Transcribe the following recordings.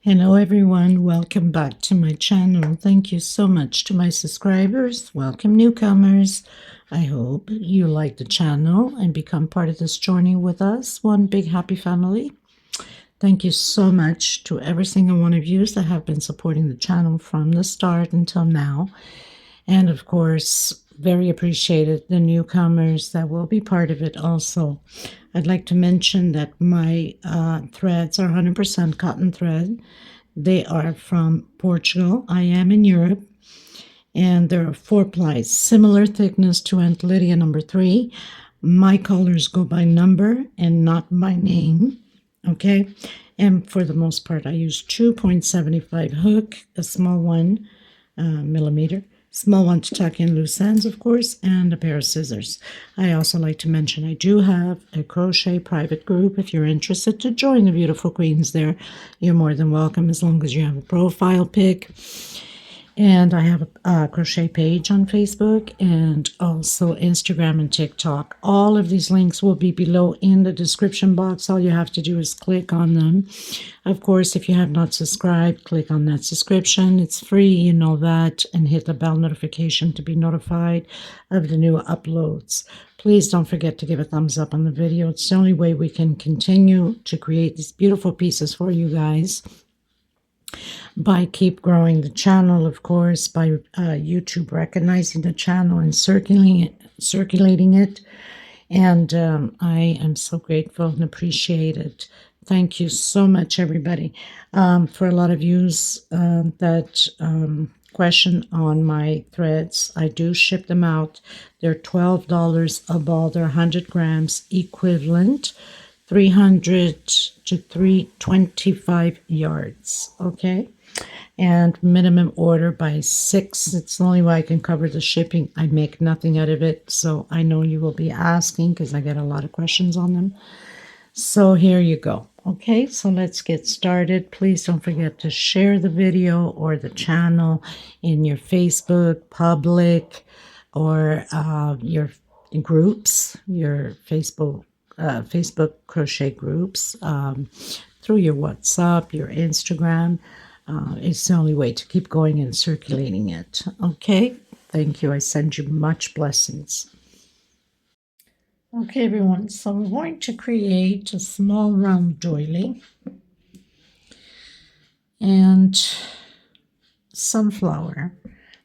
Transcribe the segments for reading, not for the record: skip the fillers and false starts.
Hello everyone, welcome back to my channel. Thank you so much to my subscribers. Welcome newcomers. I hope you like the channel and become part of this journey with us. One big happy family. Thank you so much to every single one of you that have been supporting the channel from the start until now. And of course, very appreciated the newcomers that will be part of it also. I'd like to mention that my threads are 100% cotton thread. They are from Portugal. I am in Europe. And there are 4 plies, similar thickness to Aunt Lydia number 3. My colors go by number and not by name. Okay. And for the most part, I use 2.75 hook, a small one, millimeter. Small one to tuck in loose ends, of course, and a pair of scissors. I also like to mention I do have a crochet private group. If you're interested to join the beautiful queens there, you're more than welcome as long as you have a profile pic. And I have a crochet page on Facebook and also Instagram and TikTok. All of these links will be below in the description box. All you have to do is click on them. Of course, if you have not subscribed, click on that subscription. It's free, you know that, and hit the bell notification to be notified of the new uploads. Please don't forget to give a thumbs up on the video. It's the only way we can continue to create these beautiful pieces for you guys. By keep growing the channel, of course, by YouTube recognizing the channel and circulating it. And I am so grateful and appreciate it. Thank you so much, everybody. For a lot of yous that question on my threads, I do ship them out. They're $12 a ball. They're 100 grams equivalent. 300 to 325 yards, okay? And minimum order by 6. It's the only way I can cover the shipping. I make nothing out of it, so I know you will be asking because I get a lot of questions on them. So here you go. Okay, so let's get started. Please don't forget to share the video or the channel in your Facebook public or your groups, your Facebook crochet groups, through your WhatsApp, your Instagram. It's the only way to keep going and circulating it. Okay, thank you. I send you much blessings. Okay, everyone, so we're going to create a small round doily and sunflower.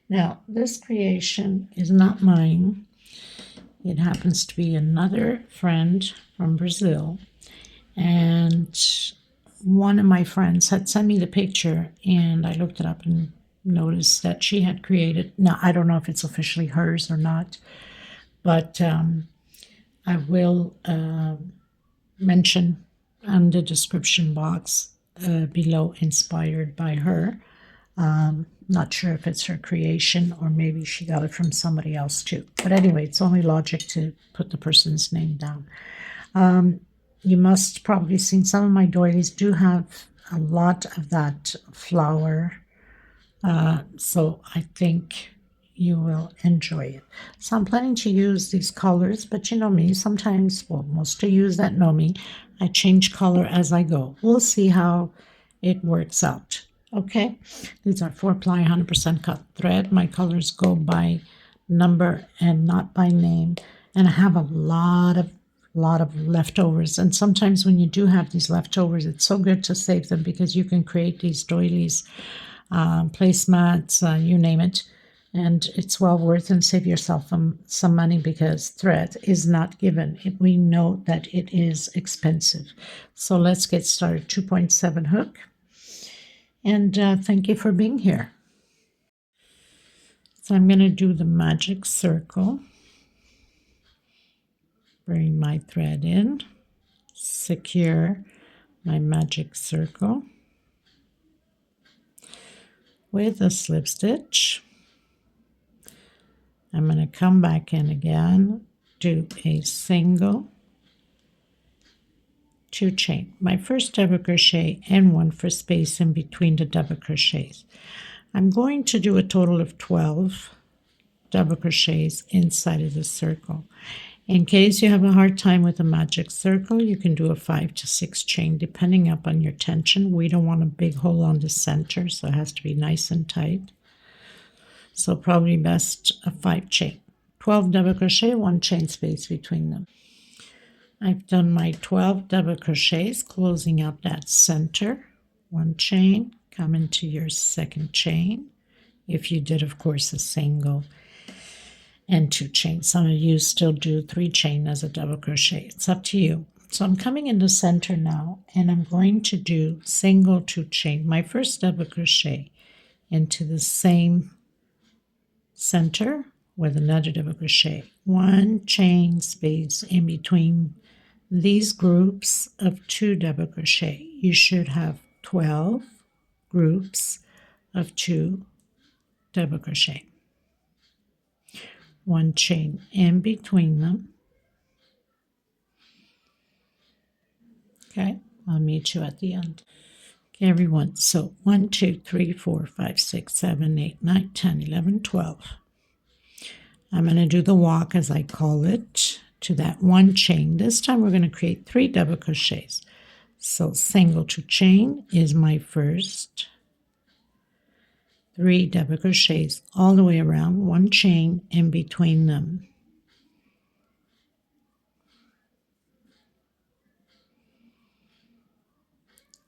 Now, this creation is not mine. It happens to be another friend from Brazil, and one of my friends had sent me the picture, and I looked it up and noticed that she had created. Now, I don't know if it's officially hers or not, but I will mention on the description box below, inspired by her. Not sure if it's her creation or maybe she got it from somebody else too. But anyway, it's only logic to put the person's name down. You must probably seen some of my doilies do have a lot of that flower. So I think you will enjoy it. So I'm planning to use these colors, but you know me, sometimes, well, most of you that know me, I change color as I go. We'll see how it works out. Okay, these are 4-ply 100% cut thread. My colors go by number and not by name. And I have a lot of leftovers. And sometimes when you do have these leftovers, it's so good to save them because you can create these doilies, placemats, you name it. And it's well worth and save yourself some money because thread is not given. We know that it is expensive. So let's get started. 2.7 hook. And thank you for being here. So I'm going to do the magic circle. Bring my thread in. Secure my magic circle with a slip stitch. I'm going to come back in again, do a single, 2 chain, my first double crochet and 1 for space in between the double crochets. I'm going to do a total of 12 double crochets inside of the circle, In case you have a hard time with a magic circle, you can do a 5 to 6 chain depending upon your tension. We don't want a big hole on the center, so it has to be nice and tight. So probably best a 5 chain. 12 double crochet, 1 chain space between them. I've done my 12 double crochets, closing out that center. 1 chain, come into your second chain. If you did, of course, a single and 2 chains. Some of you still do 3 chain as a double crochet. It's up to you. So I'm coming in the center now, and I'm going to do single 2 chain. My first double crochet into the same center with another double crochet. 1 chain space in between these groups of 2 double crochet. You should have 12 groups of 2 double crochet. 1 chain in between them. Okay, I'll meet you at the end. Okay, everyone, so 1, 2, 3, 4, 5, 6, 7, 8, 9, 10, 11, 12. I'm going to do the walk, as I call it, to that 1 chain. This time we're going to create 3 double crochets. So single 2 chain is my first. 3 double crochets all the way around, 1 chain in between them.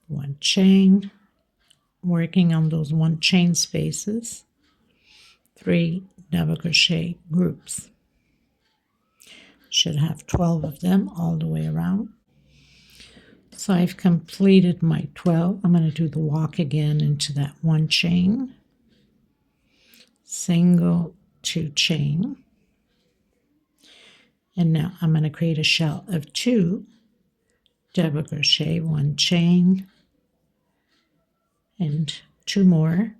One chain, working on those 1 chain spaces. 3 double crochet groups. Should have 12 of them all the way around. So I've completed my 12. I'm going to do the walk again into that 1 chain. Single 2 chain. And now I'm going to create a shell of 2 double crochet, 1 chain, and 2 more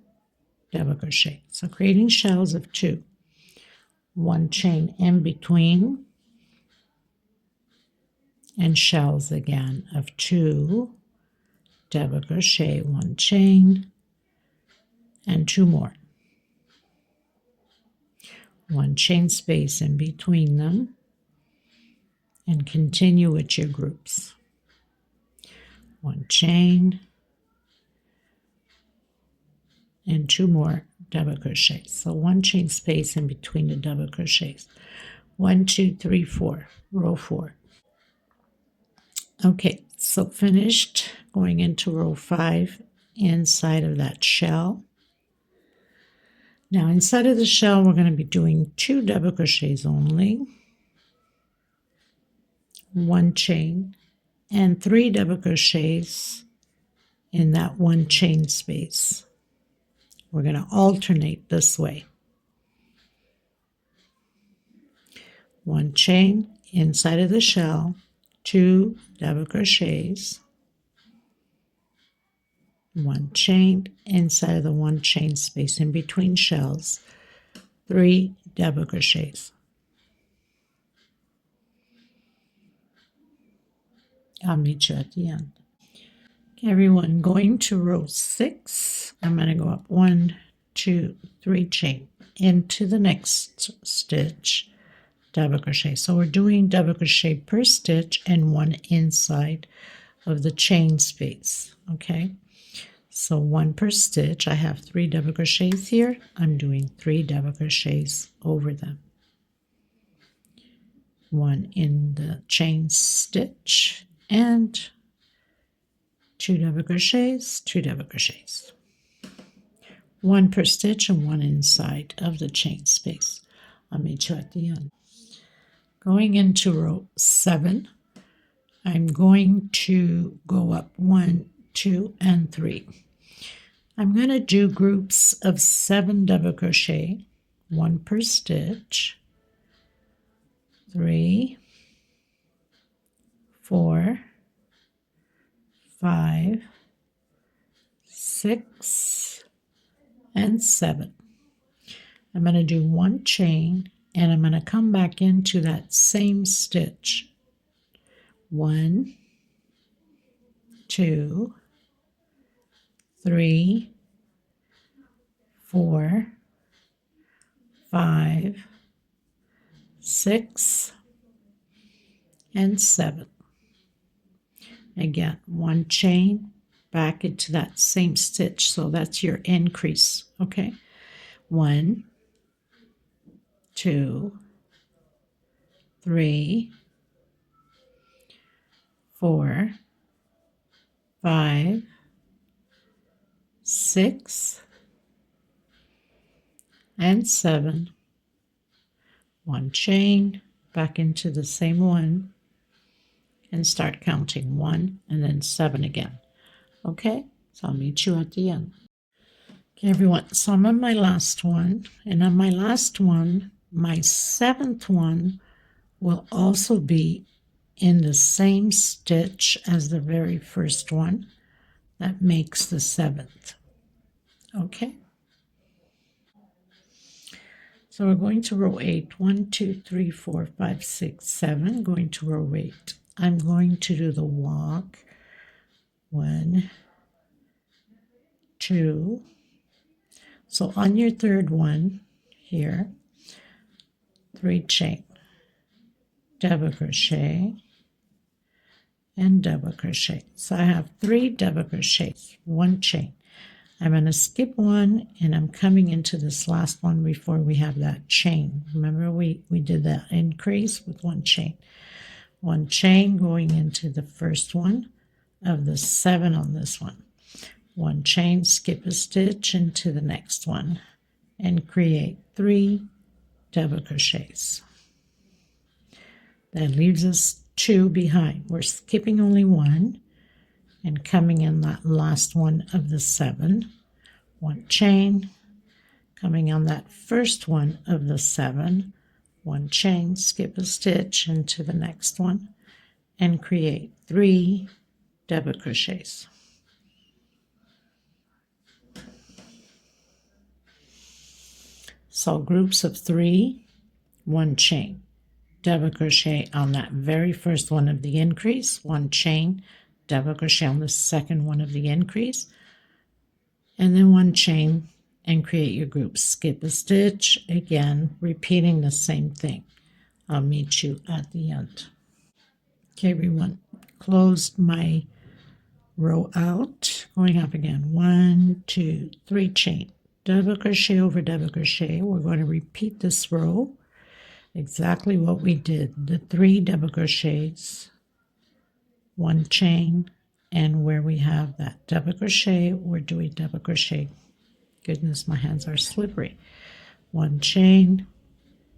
double crochet. So creating shells of 2. 1 chain in between, and shells again of 2 double crochet, 1 chain, and 2 more. 1 chain space in between them, and continue with your groups. 1 chain, and 2 more double crochets. So 1 chain space in between the double crochets. 1, 2, 3, 4, row 4. Okay, so finished. Going into row 5 inside of that shell. Now inside of the shell we're going to be doing 2 double crochets only, 1 chain, and 3 double crochets in that 1 chain space. We're going to alternate this way. 1 chain inside of the shell, 2 double crochets, 1 chain inside of the 1 chain space in between shells, 3 double crochets. I'll meet you at the end. Okay, everyone, going to row 6. I'm going to go up 1, 2, 3 chain into the next stitch, double crochet. So we're doing double crochet per stitch and 1 inside of the chain space. Okay, so 1 per stitch. I have 3 double crochets here. I'm doing 3 double crochets over them. 1 in the chain stitch and 2 double crochets, 2 double crochets. 1 per stitch and 1 inside of the chain space. I'll meet you at the end. Going into row 7, I'm going to go up 1, 2, and 3. I'm going to do groups of 7 double crochet, 1 per stitch, 3, 4, 5, 6, and 7. I'm going to do 1 chain, and I'm going to come back into that same stitch. 1, 2, 3, 4, 5, 6, and 7. Again, 1 chain back into that same stitch, so that's your increase. Okay, 1, 2, 3, 4, 5, 6, and 7. 1 chain back into the same one and start counting 1 and then 7 again. Okay, so I'll meet you at the end. Okay, everyone, so I'm on my last one, and on my last one, my 7th one will also be in the same stitch as the very first one. That makes the 7th. Okay, so we're going to row 8. 1, 2, 3, 4, 5, 6, 7. Going to row 8. I'm going to do the walk. 1, 2. So on your third one here, 3 chain, double crochet, and double crochet. So I have 3 double crochets, 1 chain. I'm going to skip 1, and I'm coming into this last one before we have that chain. Remember we did that increase with 1 chain. 1 chain going into the first one of the 7 on this one. 1 chain, skip a stitch into the next one, and create 3 double crochets. That leaves us 2 behind. We're skipping only 1 and coming in that last one of the 7. 1 chain, coming on that first one of the 7. 1 chain, skip a stitch into the next one, and create 3 double crochets. So groups of 3, 1 chain, double crochet on that very first one of the increase, 1 chain, double crochet on the second one of the increase, and then 1 chain, and create your group. Skip a stitch, again repeating the same thing. I'll meet you at the end. Okay, everyone, closed my row out, going up again. 1, 2, 3 chain, double crochet over double crochet. We're going to repeat this row exactly what we did, the 3 double crochets, 1 chain, and where we have that double crochet, we're doing double crochet. Goodness, my hands are slippery. 1 chain,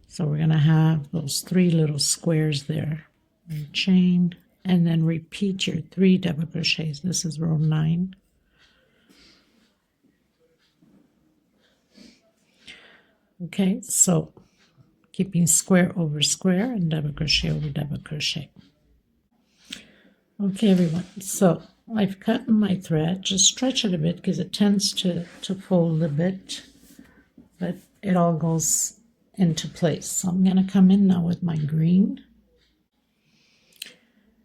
so we're going to have those 3 little squares there. 1 chain, and then repeat your 3 double crochets. This is row 9. Okay, so keeping square over square and double crochet over double crochet. Okay, everyone, so I've cut my thread. Just stretch it a bit because it tends to fold a bit, but it all goes into place. So I'm going to come in now with my green.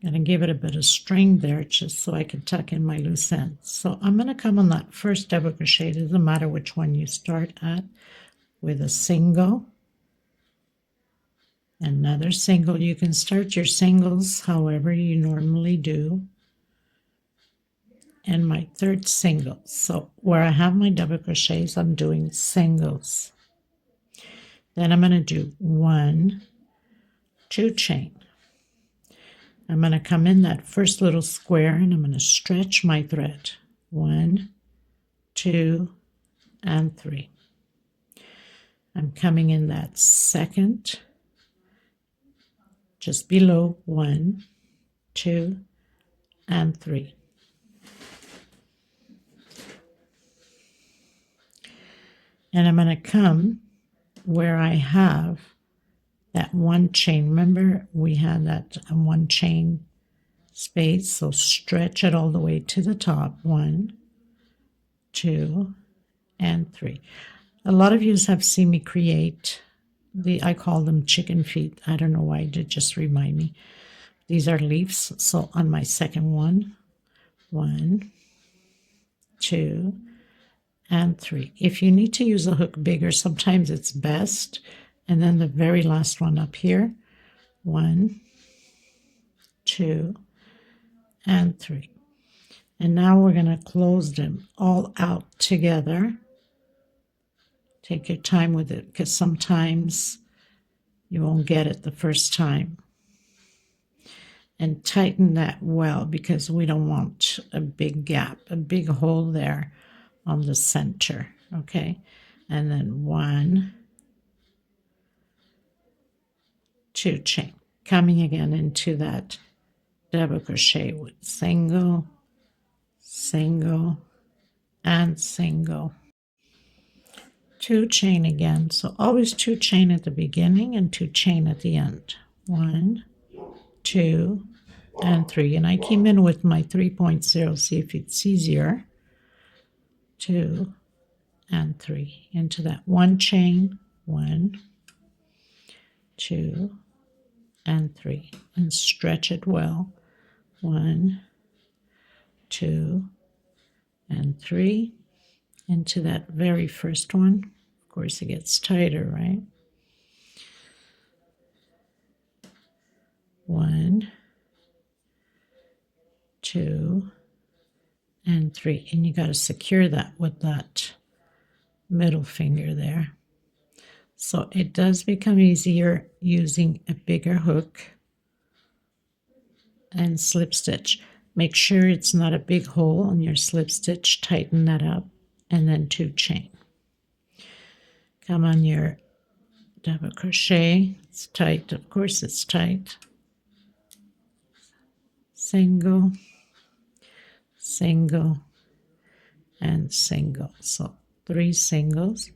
I'm going to give it a bit of string there just so I can tuck in my loose ends. So I'm going to come on that first double crochet. It doesn't matter which one you start at, with a single, another single. You can start your singles however you normally do, and my third single. So where I have my double crochets, I'm doing singles. Then I'm going to do 1, 2 chain. I'm going to come in that first little square and I'm going to stretch my thread. 1, 2, and 3. I'm coming in that second, just below 1, 2, and 3. And I'm going to come where I have that 1 chain. Remember, we had that 1 chain space, so stretch it all the way to the top. 1, 2, and 3. A lot of you have seen me create I call them chicken feet. I don't know why I did, just remind me. These are leaves. So on my second one, 1, 2, and 3. If you need to use a hook bigger, sometimes it's best. And then the very last one up here, 1, 2, and 3. And now we're going to close them all out together. Take your time with it, because sometimes you won't get it the first time. And tighten that well, because we don't want a big gap, a big hole there on the center. Okay, and then 1, 2 chain, coming again into that double crochet with single, single, and single. 2 chain again, so always 2 chain at the beginning and 2 chain at the end. 1, 2, and 3, and I came in with my 3.0, see if it's easier. 2 and 3 into that 1 chain, 1, 2, and 3, and stretch it well. 1, 2, and 3 into that very first one. Of course, it gets tighter, right? 1, 2, and 3, and you got to secure that with that middle finger there. So it does become easier using a bigger hook and slip stitch. Make sure it's not a big hole on your slip stitch. Tighten that up, and then 2 chain. Come on your double crochet. It's tight, of course it's tight. Single, single, and single. So 3 singles,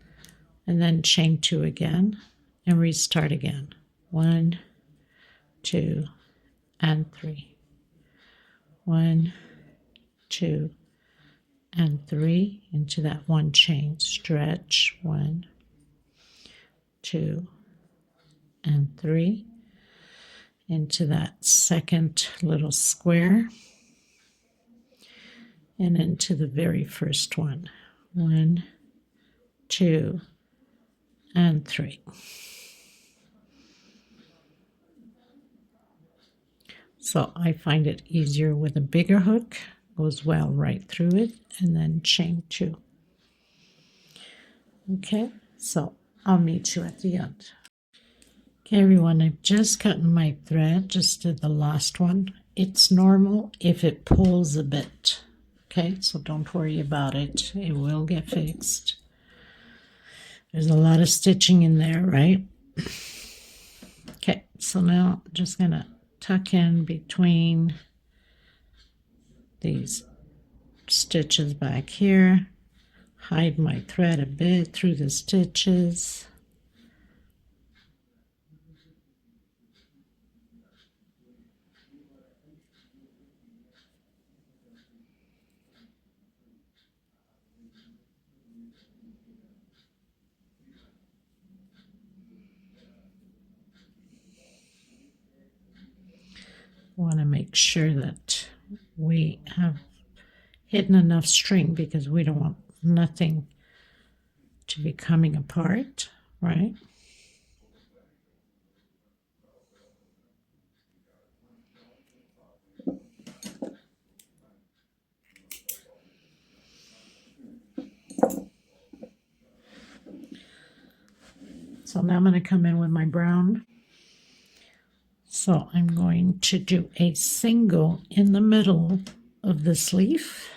and then chain 2 again and restart again. 1, 2, and 3. 1, 2, and 3 into that 1 chain. Stretch. 1, 2, and 3 into that second little square, and into the very first one. 1, 2, and 3. So I find it easier with a bigger hook. Goes well right through it, and then chain 2. Okay, so I'll meet you at the end. Okay, everyone, I've just cut my thread, just did the last one. It's normal if it pulls a bit. Okay, so don't worry about it. It will get fixed. There's a lot of stitching in there, right? Okay, so now I'm just going to tuck in between these stitches back here. Hide my thread a bit through the stitches. Want to make sure that we have hidden enough string, because we don't want nothing to be coming apart, right? So now I'm going to come in with my brown. So I'm going to do a single in the middle of this leaf,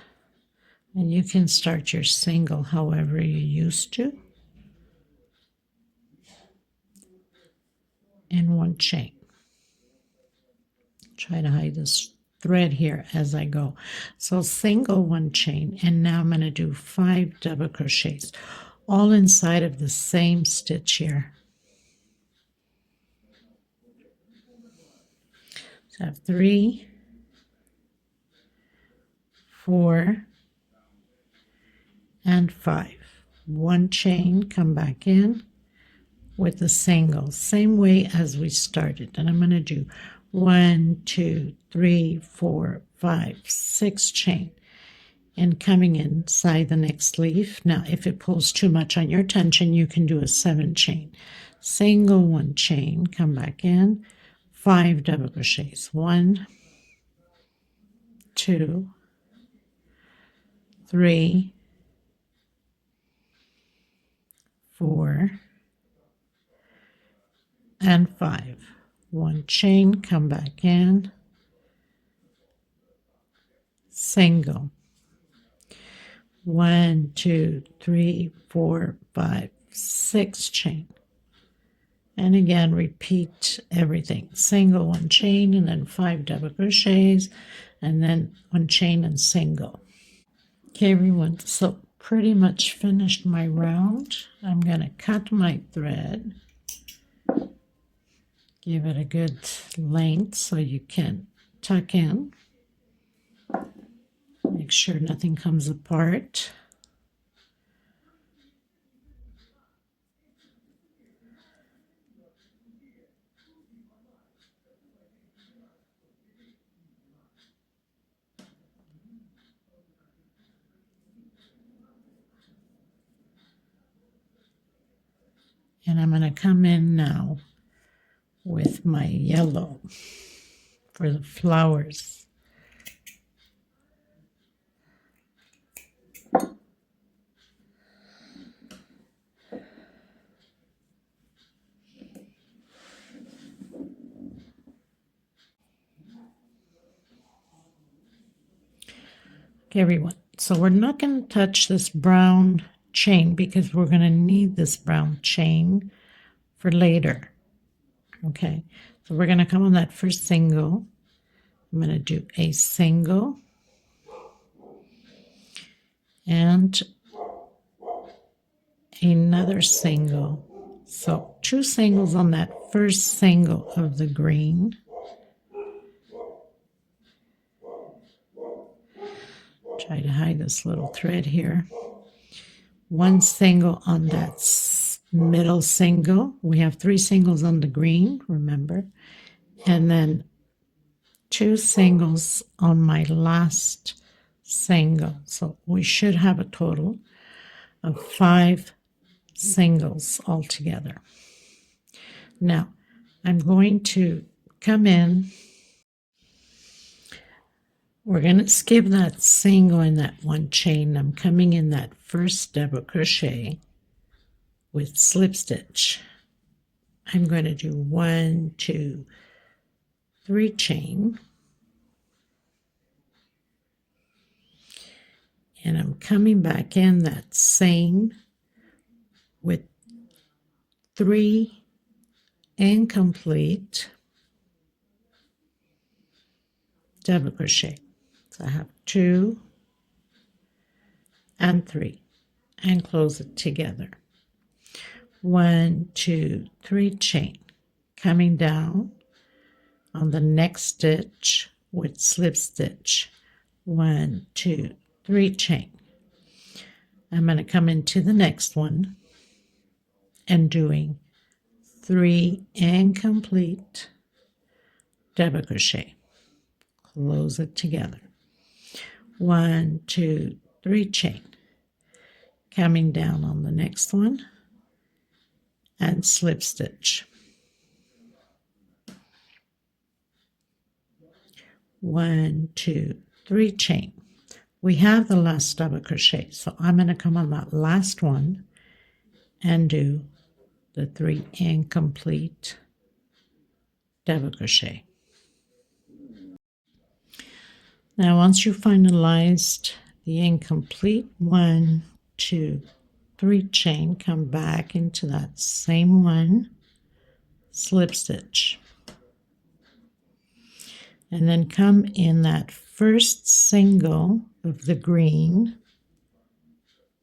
and you can start your single however you used to, and 1 chain. Try to hide this thread here as I go. So single, 1 chain, and now I'm going to do 5 double crochets, all inside of the same stitch here. So I have 3, 4, and 5. 1 chain, come back in with the single, same way as we started. And I'm going to do 1, 2, 3, 4, 5, 6 chain, and coming inside the next leaf. Now, if it pulls too much on your tension, you can do a 7 chain. Single, 1 chain, come back in, 5 double crochets. 1, 2, 3, 4, and 5. 1 chain, come back in, single. 1, 2, 3, 4, 5, 6 chain. And again, repeat everything. Single, 1 chain, and then 5 double crochets, and then 1 chain and single. Okay, everyone, so pretty much finished my round. I'm going to cut my thread, give it a good length so you can tuck in. Make sure nothing comes apart. And I'm going to come in now with my yellow for the flowers. Okay, everyone, so we're not going to touch this brown chain because we're going to need this brown chain for later. Okay, so we're going to come on that first single. I'm going to do a single and another single. So 2 singles on that first single of the green. Try to hide this little thread here. 1 single on that middle single. We have 3 singles on the green, remember, and then 2 singles on my last single. So we should have a total of 5 singles altogether. Now I'm going to come in. We're going to skip that single in that 1 chain. I'm coming in that first double crochet with slip stitch. I'm going to do 1, 2, 3 chain, and I'm coming back in that same with 3 incomplete double crochet. So I have 2 and 3 and close it together. 1, 2, 3 chain, coming down on the next stitch with slip stitch. 1, 2, 3 chain. I'm going to come into the next one and doing 3 incomplete double crochet. Close it together. 1, 2, 3 chain, coming down on the next one and slip stitch. 1, 2, 3 chain. We have the last double crochet, so I'm going to come on that last one and do the 3 incomplete double crochet. Now once you finalized the incomplete 1, 2, 3 chain, come back into that same one, slip stitch, and then come in that first single of the green.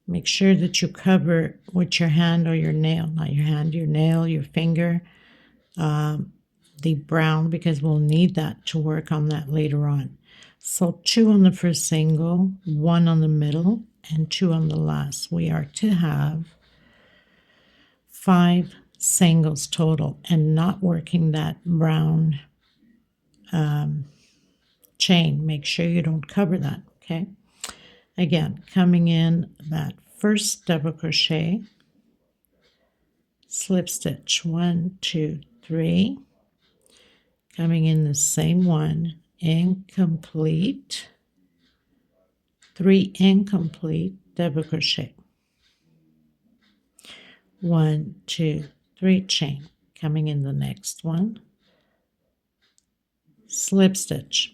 Make sure that you cover with your hand or your nail, not your hand, your nail, your finger, the brown, because we'll need that to work on that later on. So 2 on the first single, 1 on the middle, and 2 on the last. We are to have 5 singles total and not working that brown chain. Make sure you don't cover that, okay? Again, coming in that first double crochet, slip stitch, 1, 2, 3, coming in the same one, incomplete 3 incomplete double crochet, 1, 2, 3 chain, coming in the next one, slip stitch.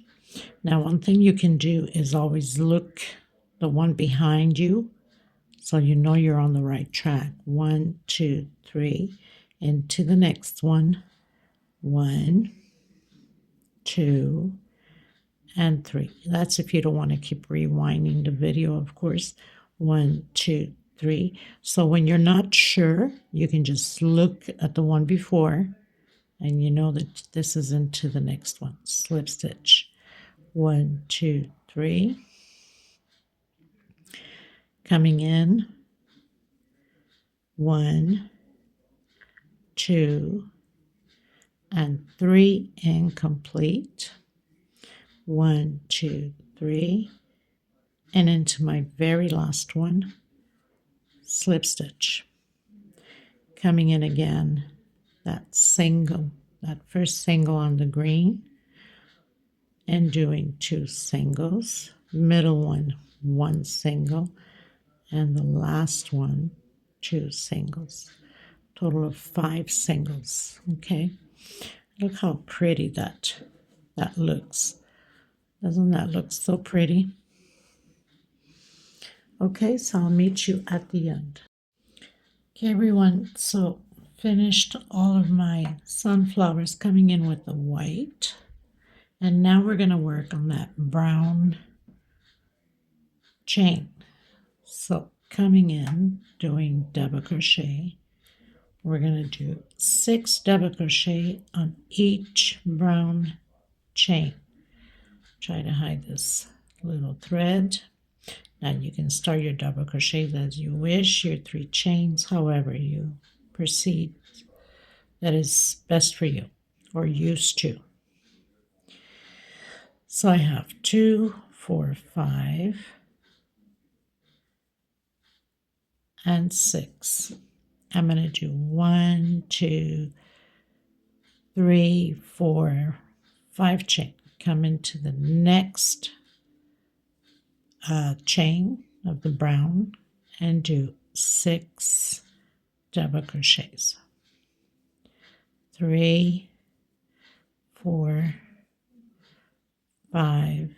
Now one thing you can do is always look the one behind you so you know you're on the right track. 1, 2, 3, into the next one, 1, 2, and 3. That's if you don't want to keep rewinding the video, of course. 1, 2, 3. So when you're not sure, you can just look at the one before and you know that this is into the next one. Slip stitch. 1, 2, 3. Coming in, 1, 2, and 3 incomplete. 1, 2, 3, and into my very last one, slip stitch. Coming in again, that first single on the green, and doing 2 singles, middle one, 1 single, and the last one, 2 singles. Total of 5 singles. Okay, look how pretty that looks. Doesn't that look so pretty? Okay, so I'll meet you at the end. Okay, everyone, so finished all of my sunflowers coming in with the white. And now we're going to work on that brown chain. So coming in, doing double crochet, we're going to do 6 double crochet on each brown chain. Try to hide this little thread. Now you can start your double crochets as you wish, your 3 chains, however you proceed. That is best for you, or used to. So I have 2, 4, 5, and 6. I'm going to do 1, 2, 3, 4, 5 chain. Come into the next chain of the brown and do 6 double crochets. 3, 4, 5,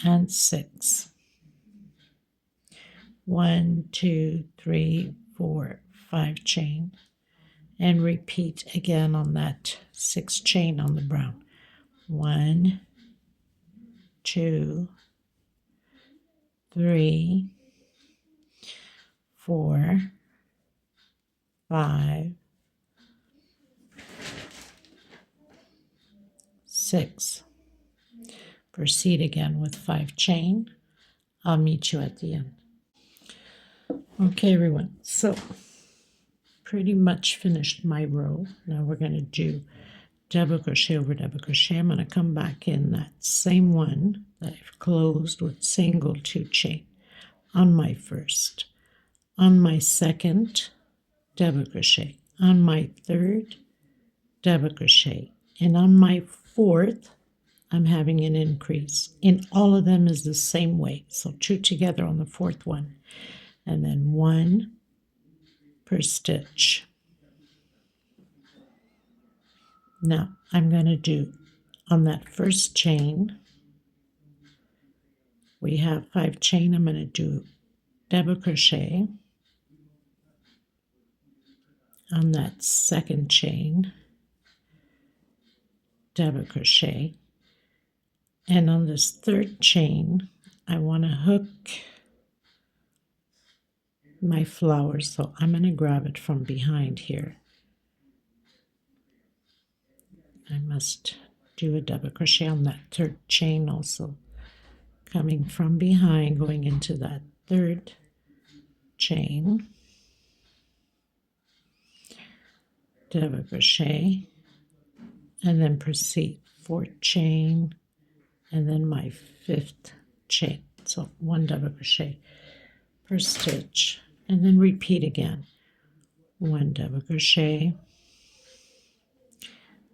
and 6. 1, 2, 3, 4, 5 chain, and repeat again on that 6 chain on the brown. 1, 2, 3, 4, 5, 6. Proceed again with 5 chain. I'll meet you at the end. Okay, everyone, so pretty much finished my row. Now we're going to do double crochet over double crochet. I'm going to come back in that same one that I've closed with single 2 chain on my first, on my second, double crochet, on my third, double crochet, and on my fourth, I'm having an increase. In all of them is the same way. So 2 together on the fourth one, and then 1 per stitch. Now I'm going to do on that first chain, we have 5 chain. I'm going to do double crochet on that second chain, double crochet, and on this third chain I want to hook my flower, so I'm going to grab it from behind here. I must do a double crochet on that third chain also, coming from behind, going into that third chain, double crochet, and then proceed 4th chain, and then my 5th chain. So 1 double crochet per stitch, and then repeat again. 1 double crochet,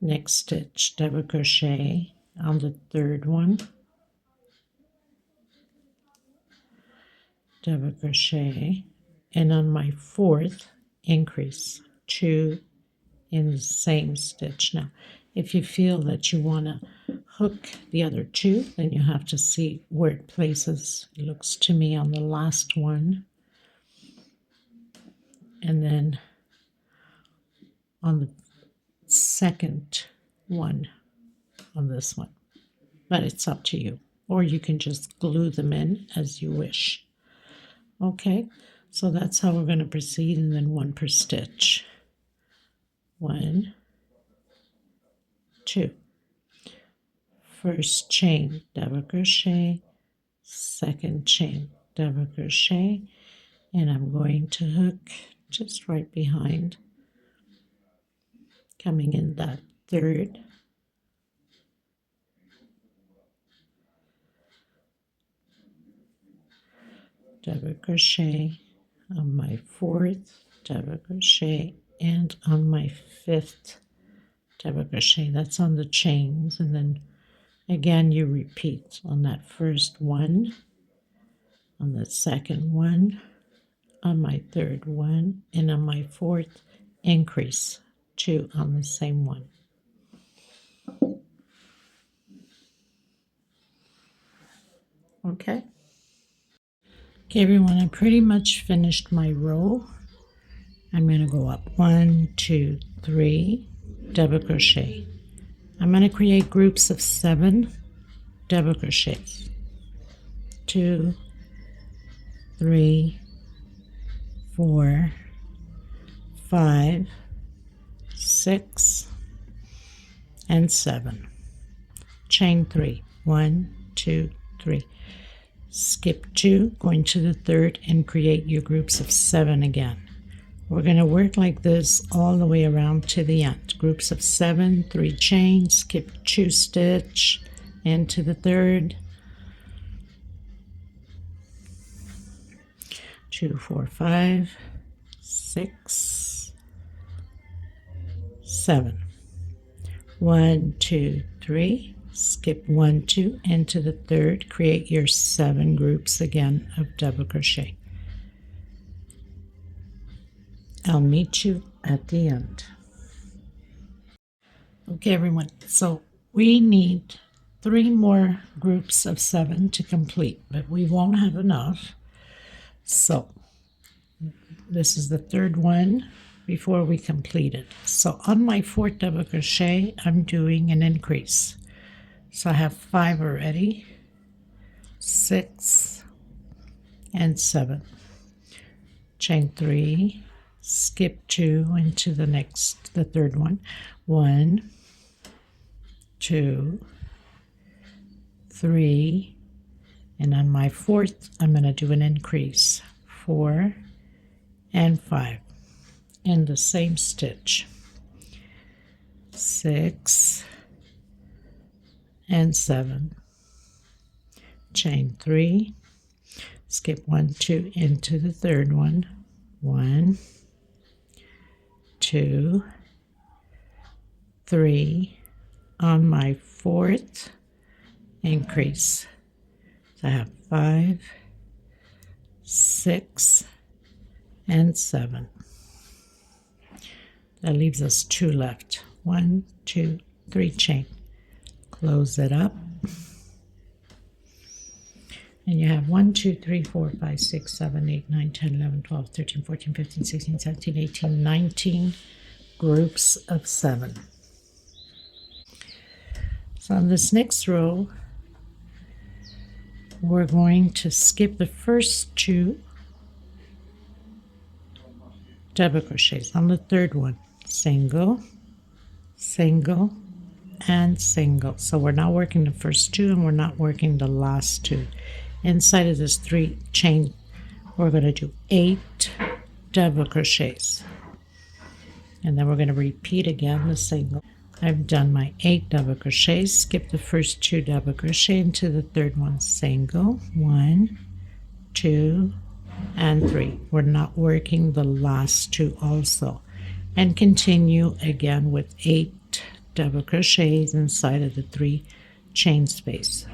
next stitch double crochet on the third one, double crochet, and on my fourth increase 2 in the same stitch. Now if you feel that you want to hook the other 2, then you have to see where it places. It looks to me on the last one, and then on the second one on this one, but it's up to you, or you can just glue them in as you wish. Okay, so that's how we're going to proceed, and then 1 per stitch. 1, 2, first chain double crochet, second chain double crochet, and I'm going to hook just right behind, coming in that third, double crochet, on my fourth double crochet, and on my fifth double crochet. That's on the chains, and then again you repeat on that first one, on the second one, on my third one, and on my fourth increase 2 on the same one. Okay, everyone, I pretty much finished my row. I'm going to go up 1, 2, 3, double crochet. I'm going to create groups of 7 double crochets. 2, 3, 4, 5, 6, and 7. Chain 3. 1, 2, 3. Skip 2, going to the third, and create your groups of 7 again. We're going to work like this all the way around to the end. Groups of 7, 3 chains, skip 2 stitch into the third, 2, 4, 5, 6, 7. 1, 2, 3, skip 1, 2 into the third, create your 7 groups again of double crochet. I'll meet you at the end. Okay, everyone, so we need 3 more groups of 7 to complete, but we won't have enough. So this is the third one before we complete it. So on my 4th double crochet, I'm doing an increase. So I have 5 already, 6, and 7. Chain 3, skip 2 into the third one. 1, 2, 3, and on my 4th, I'm going to do an increase. 4 and 5 in the same stitch. 6 and 7. Chain 3, skip 1, 2 into the third one. 1, 2, 3, on my 4th increase. So I have 5, 6, and 7. That leaves us 2 left. 1, 2, 3 chain. Close it up. And you have 1, 2, 3, 4, 5, 6, 7, 8, 9, 10, 11, 12, 13, 14, 15, 16, 17, 18, 19 groups of 7. So on this next row, we're going to skip the first 2 double crochets. On the third one, single, single, and single. So we're not working the first 2, and we're not working the last 2. Inside of this 3 chain, we're going to do 8 double crochets, and then we're going to repeat again the single. I've done my 8 double crochets, skip the first 2 double crochet into the third one, single, 1, 2, and 3. We're not working the last 2 also, and continue again with 8 double crochets inside of the 3 chain space.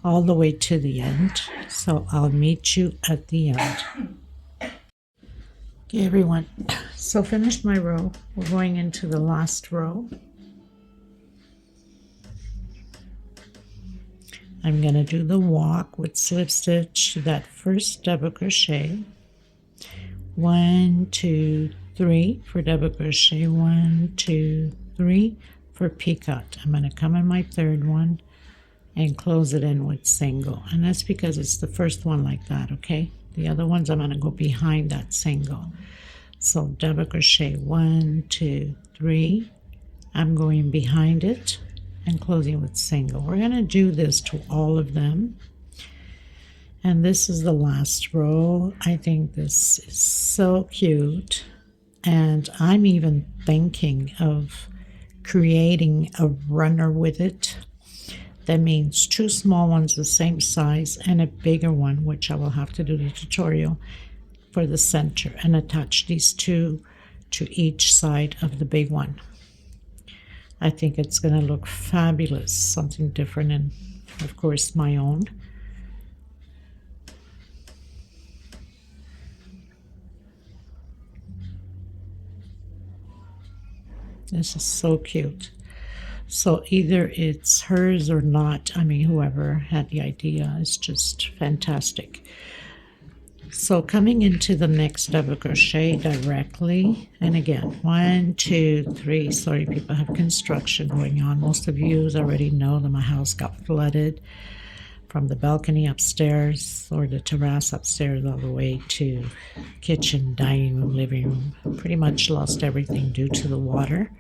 all the way to the end. So I'll meet you at the end. Okay, everyone. So finished my row. We're going into the last row. I'm going to do the walk with slip stitch, that first double crochet. 1, 2, 3 for double crochet. 1, 2, 3 for picot. I'm going to come in my third one and close it in with single, and that's because it's the first one like that. Okay, the other ones I'm going to go behind that single. So double crochet 1, 2, 3. I'm going behind it and closing with single. We're going to do this to all of them, and this is the last row. I think this is so cute, and I'm even thinking of creating a runner with it. That means 2 small ones the same size and a bigger one, which I will have to do the tutorial for the center, and attach these 2 to each side of the big one. I think it's going to look fabulous, something different, and of course my own. This is so cute. So either it's hers or not. I mean, whoever had the idea is just fantastic. So coming into the next double crochet directly, and again, 1, 2, 3. Sorry, people, have construction going on. Most of you already know that my house got flooded from the balcony upstairs or the terrace upstairs all the way to kitchen, dining room, living room. Pretty much lost everything due to the water.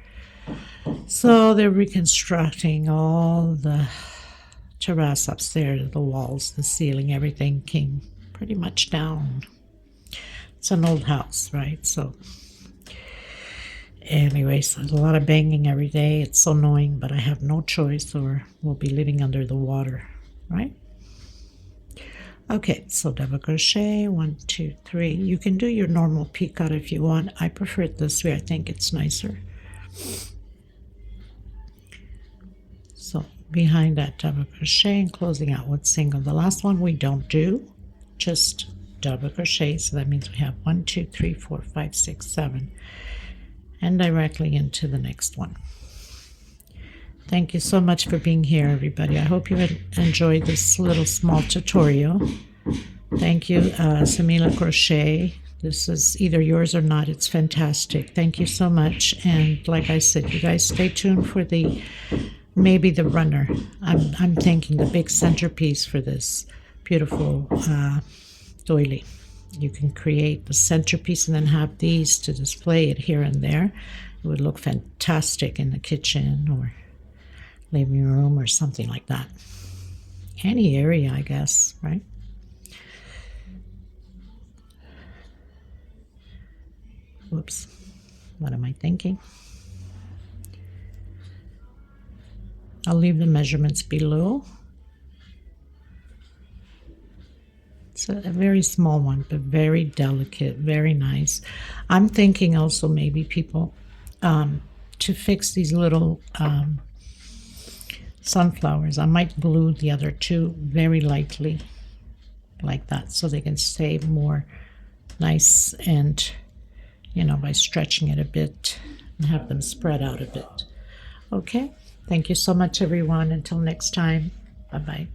So they're reconstructing all the terrace upstairs, the walls, the ceiling, everything came pretty much down. It's an old house, right? So anyways, there's a lot of banging every day. It's so annoying, but I have no choice, or we'll be living under the water, right? Okay, so double crochet 1, 2, 3. You can do your normal picot if you want. I prefer it this way. I think it's nicer. So behind that double crochet and closing out with single. The last one we don't do, just double crochet. So that means we have 1, 2, 3, 4, 5, 6, 7, and directly into the next one. Thank you so much for being here, everybody. I hope you enjoyed this little small tutorial. Thank you, Samila Crochet. This is either yours or not. It's fantastic. Thank you so much. And like I said, you guys stay tuned for maybe the runner. I'm thinking the big centerpiece for this beautiful doily. You can create the centerpiece and then have these to display it here and there. It would look fantastic in the kitchen or living room or something like that. Any area, I guess, right? Whoops. What am I thinking? I'll leave the measurements below. It's a very small one, but very delicate, very nice. I'm thinking also maybe people to fix these little sunflowers. I might glue the other 2 very lightly like that so they can stay more nice, and by stretching it a bit and have them spread out a bit. Okay, thank you so much, everyone. Until next time, bye-bye.